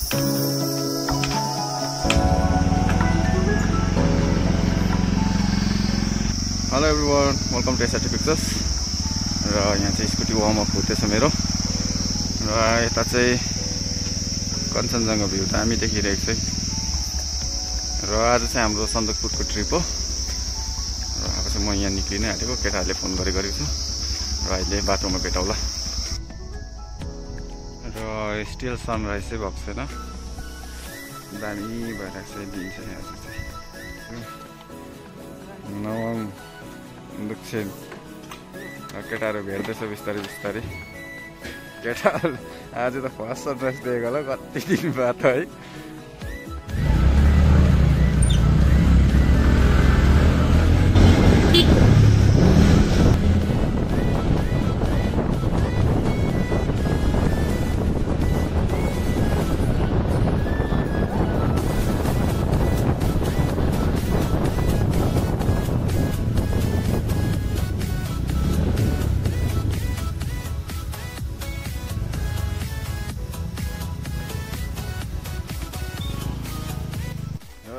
Hello everyone, welcome to SRT pictures. र यहाँ चाहिँ स्कुटी वार्म अप हुँदैछ मेरो। र यता चाहिँ कञ्चनजङ्घा भ्यू दामी देखिरहेको छ। र आज चाहिँ हाम्रो सन्दकपुरको ट्रिप हो। र अब चाहिँ म यहाँ निक्लिनै आँटेको, केटाहरूले फोन गरेको छु। र अहिले बाटोमा भेटौँला। र स्टिल सनराइज चाहिँ भएको छैन, दामी भइरहेको छ दिन चाहिँ आज चाहिँ। दुख्छन् केटाहरू भेट्दैछ बिस्तारै बिस्तारै। केटाहरू आज त फर्स्ट सनराइज दिएको होला, कति दिन बाद है।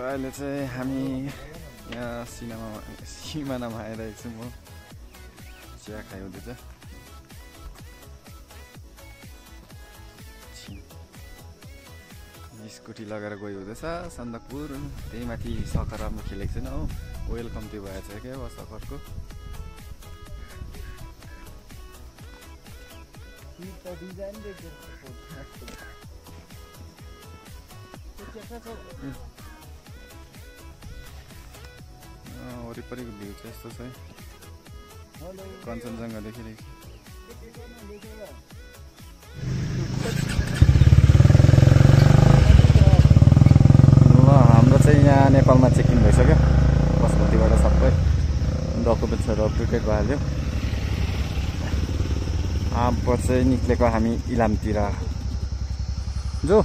अहिले चाहिँ हामी यहाँ सिमानामा आइरहेको छु। म चिया खाइहुँदैछ। स्कुटी लगाएर गयो हुँदैछ सन्दकपुर। त्यही माथि सकर राम्रो खेलेको छैन हो, वेलकम त्यो भएछ क्या हो सकरको। वरिपरिको भ्यू चाहिँ यस्तो छ है, कञ्चनजङ्घा देखिरहेको छ। ल हाम्रो चाहिँ यहाँ नेपालमा चेकिङ भइसक्यो, बासमतीबाट सबै डकुमेन्ट्सहरू अपडेटेड भइहाल्यो। अब चाहिँ निक्लेको हामी इलामतिर। जो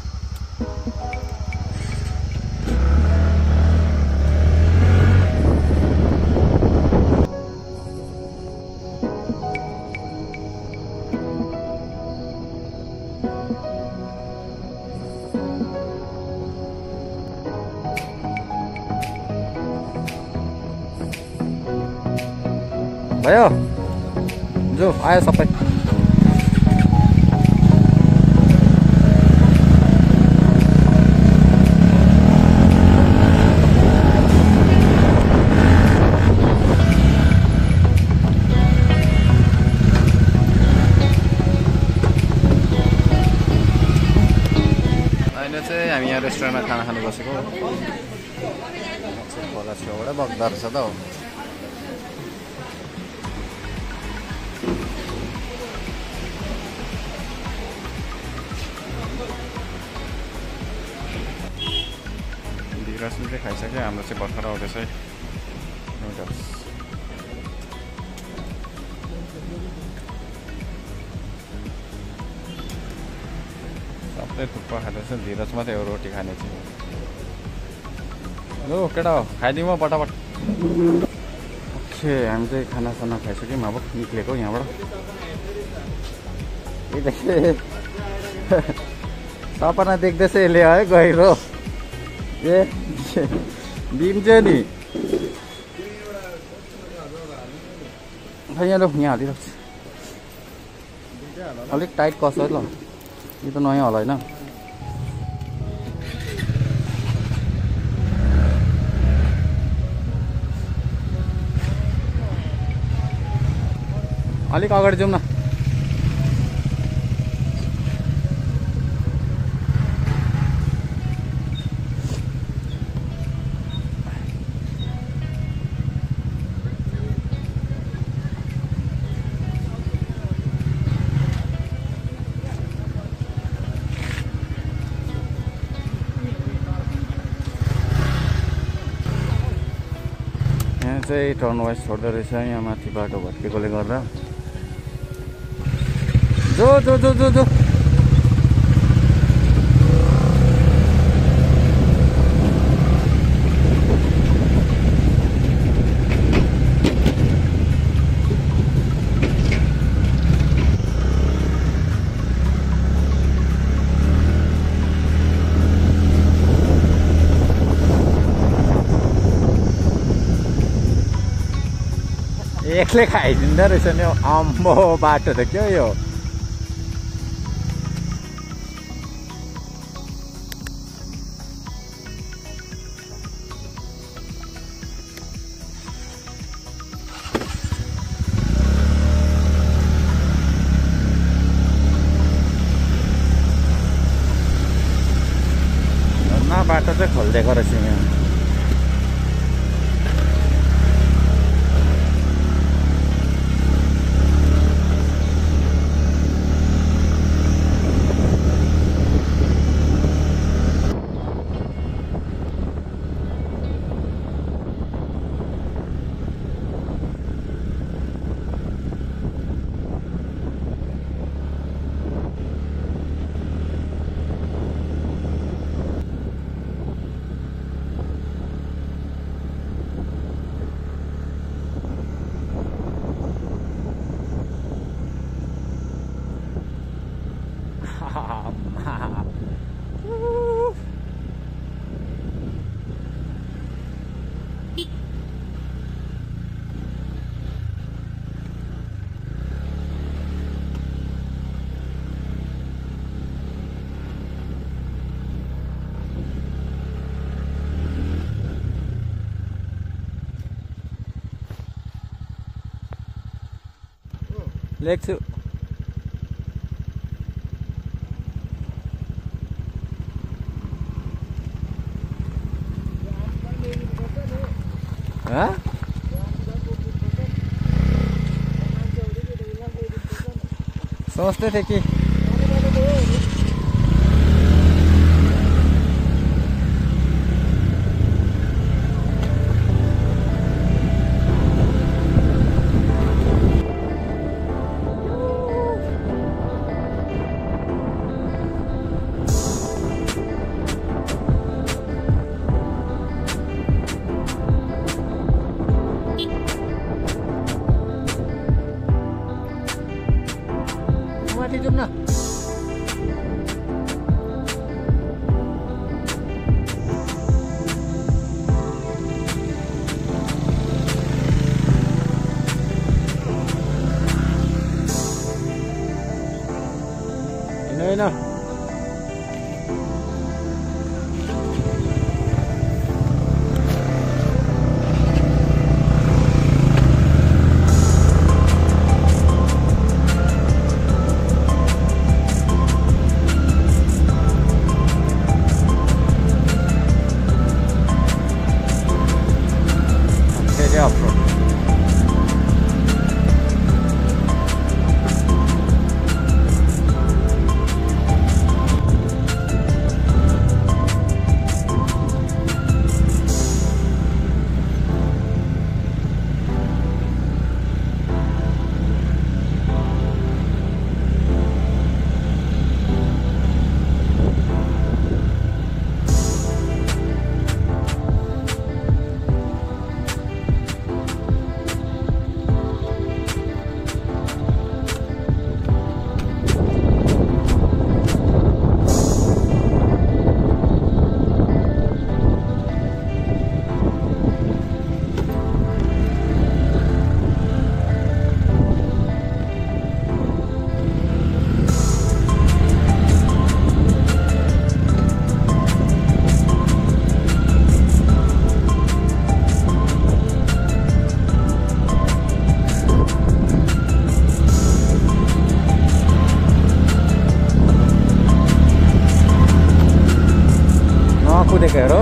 भयो जो आयो सबै। अहिले चाहिँ हामी यहाँ रेस्टुरेन्टमा खाना खानु बसेको। खोला छेउबाट बग्दो रहेछ त हो। रसले चाहिँ खाइसक्यो, हाम्रो चाहिँ भर्खर आउँदैछ है नुडल्स। सबै थुक्पा खाँदैछ, धीरज मात्रै हो रोटी खाने चाहिँ। लु केटा हो खाइदिउँ म फटाफट। ओके हामी चाहिँ खानासाना खाइसक्यौँ, अब निक्लेको यहाँबाट। सपना देख्दैछ यसले है गहिरो। ए दिन्छ नि यहाँ ल, यहाँ हालिरहेको छु। अलिक टाइट कस है ल, यो त नयाँ होला होइन। अलिक अगाडि जाउँ न। चाहिँ टर्न वाइज छोड्दो रहेछ यहाँ माथि बाटो भत्केकोले गर्दा। जो जो जो जो जो एकले खाइदिँदो रहेछ नि अम्बो बाटो त के हो यो बाटो चाहिँ खोलिदिएको रहेछ यहाँ लेख्छु सोच्दै थिएँ कि जाऊँ ना नहीं ना कुदेको हेर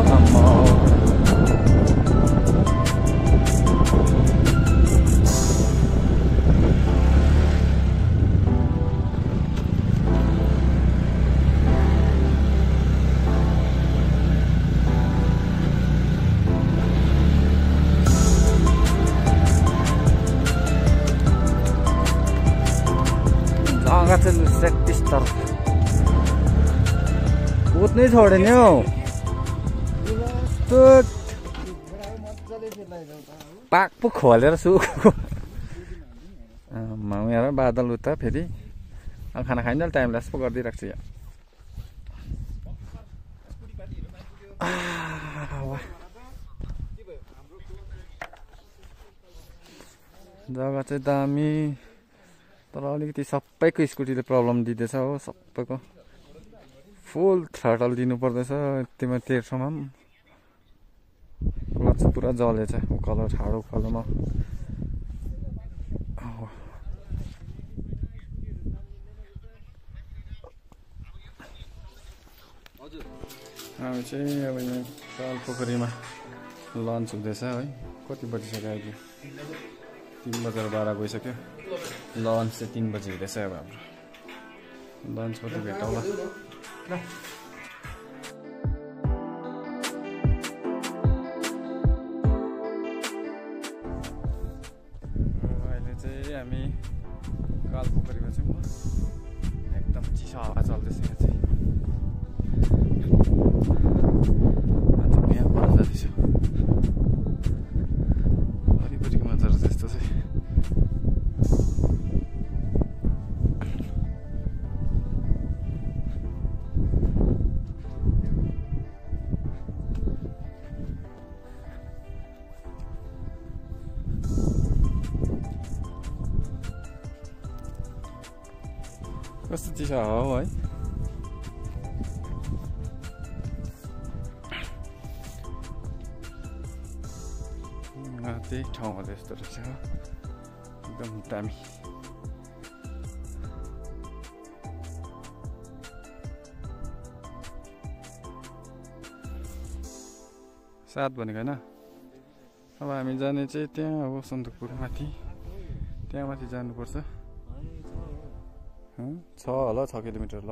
जग्गा चाहिँ सेक्टिस्टर कुद्नै छोडेन हौ पाक पुक खोलेर सुको हेर बादल उता फेरि खाना खाइन्जेल टाइम ल्यास पो गरिदिइरहेको छु यहाँ जग्गा चाहिँ दामी तर अलिकति सबैको स्कुटीले प्रब्लम दिँदैछ हो सबैको फुल थ्रटल दिनु पर्दैछ यतिमा तेर्सोमा पनि क्लच पुरा जलेछ उकालो ठाडो उकालोमा हामी चाहिँ अब यहाँ कालपोखरीमा लन्च हुँदैछ है कति बजिसक्यो अहिले 3:12 गइसक्यो लन्च चाहिँ 3 बजी हुँदैछ अब हाम्रो लन्च कति भेटौँला अहिले चाहिँ हामी कालपोखरीमा छौँ एकदम चिसो हावा चल्दैछ यहाँ चाहिँ वरिपरिको नजारा त्यस्तो चाहिँ कस्तो चिसो हावा हो है त्यही ठाउँमा त्यस्तो रहेछ एकदम दामी 7 भनेको होइन अब हामी जाने चाहिँ त्यहाँ हो सन्दकपुर माथि त्यहाँ माथि जानुपर्छ 6 होला 6 किलोमिटर ल